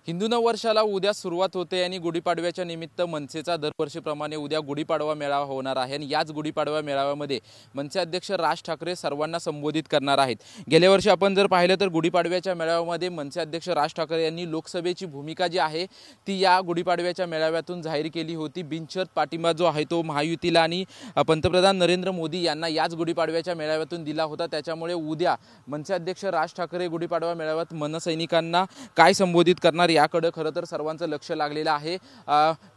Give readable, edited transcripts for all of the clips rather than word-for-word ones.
हिंदू नववर्षाला उद्या सुरुवात होते आणि गुढीपाडव्याच्या निमित्त मनसेचा दरवर्षीप्रमाणे उद्या गुढीपाडवा मेळावा होणार आहे आणि याच गुढीपाडवा मेळाव्यामध्ये मनसे अध्यक्ष राज ठाकरे सर्वांना संबोधित करणार आहेत। गेल्या वर्षी आपण जर पाहिलं तर गुढीपाडव्याच्या मेळाव्यामध्ये मनसे अध्यक्ष राज ठाकरे यांनी लोकसभेची भूमिका जी आहे ती या गुढीपाडव्याच्या मेळाव्यातून जाहीर केली होती। बिनशर्त पाठिंबा जो आहे तो महायुतीला आणि पंतप्रधान नरेंद्र मोदी यांना याच गुढीपाडव्याच्या मेळाव्यातून दिला होता। त्याच्यामुळे उद्या मनसे अध्यक्ष राज ठाकरे गुढीपाडवा मेळाव्यात मनसैनिकांना काय संबोधित करणार याकडे खरं तर सर्वांचं लक्ष लागलेलं आहे।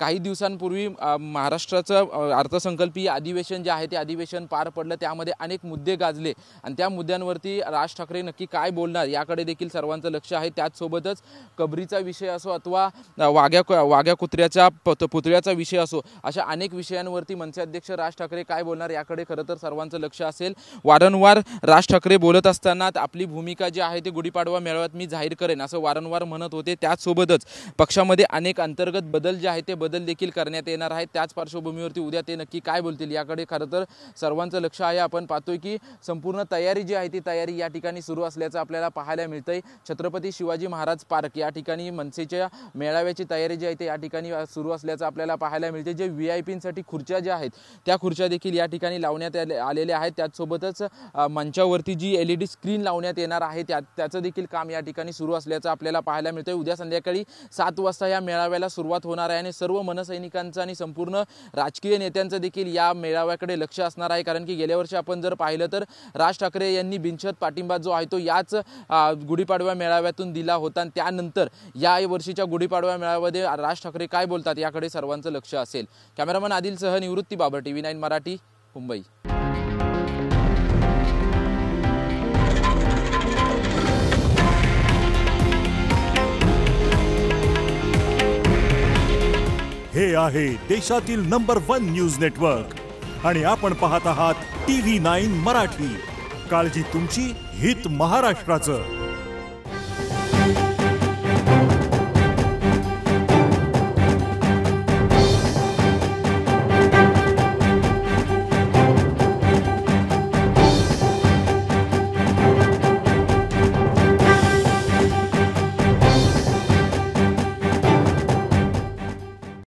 काही दिवसांपूर्वी महाराष्ट्राचं अर्थसंकल्पीय अधिवेशन जे आहे ते अधिवेशन पार पडलं, त्यामध्ये अनेक मुद्दे गाजले आणि त्या मुद्द्यांवरती राज ठाकरे नक्की काय बोलणार याकडे देखील सर्वांचं लक्ष आहे। त्याचसोबतच कबरीचा विषय असो अथवा वाघ्या कुत्र्याच्या पुतळ्याचा विषय असो, अशा अनेक विषयांवरती मनसे अध्यक्ष राज ठाकरे काय बोलणार याकडे खरं तर सर्वांचं लक्ष असेल। वारंवार राज ठाकरे बोलत असताना आपली भूमिका जी आहे ती गुढीपाडवा मेळाव्यात मी जाहीर करेन असं वारंवार म्हणत होते। त्याचसोबतच पक्षामध्ये अनेक अंतर्गत बदल जे आहेत ते बदल देखील करण्यात येणार आहेत। त्याच पार्श्वभूमीवरती उद्या ते नक्की काय बोलतील याकडे खरं तर सर्वांचं लक्ष आहे। आपण पाहतोय की संपूर्ण तयारी जी आहे ती तयारी या ठिकाणी सुरू असल्याचं आपल्याला पाहायला मिळतंय। छत्रपती शिवाजी महाराज पार्क या ठिकाणी मनसेच्या मेळाव्याची तयारी जी आहे ते या ठिकाणी सुरू असल्याचं आपल्याला पाहायला मिळते। जे व्हीआयपींसाठी खुर्च्या ज्या आहेत त्या खुर्च्या देखील या ठिकाणी लावण्यात आलेल्या आहेत। त्याचसोबतच मंचावरती जी LED स्क्रीन लावण्यात येणार आहे त्याचं देखील काम या ठिकाणी सुरू असल्याचं आपल्याला पाहायला मिळतंय। उद्या संध्याकाळी 7 वाजता या मेळाव्याला सुरुवात होणार आहे आणि सर्व मनसैनिकांचं आणि संपूर्ण राजकीय नेत्यांचं देखील या मेळाव्याकडे लक्ष असणार आहे। कारण की गेल्या वर्षी आपण जर पाहिलं तर राज ठाकरे यांनी बिनशर्त पाठिंबा जो आहे तो याच गुढीपाडवा मेळाव्यातून दिला होता आणि त्यानंतर या वर्षीच्या गुढीपाडवा मेळाव्यामध्ये राज ठाकरे काय बोलतात याकडे सर्वांचं लक्ष असेल। कॅमेरामन आदिलसह निवृत्ती बाबर, TV9 मराठी, मुंबई। हे आहे देशातील नंबर 1 न्यूज नेटवर्क आणि आपण पाहत आहात TV9 मराठी। काळजी तुमची, हित महाराष्ट्राचं।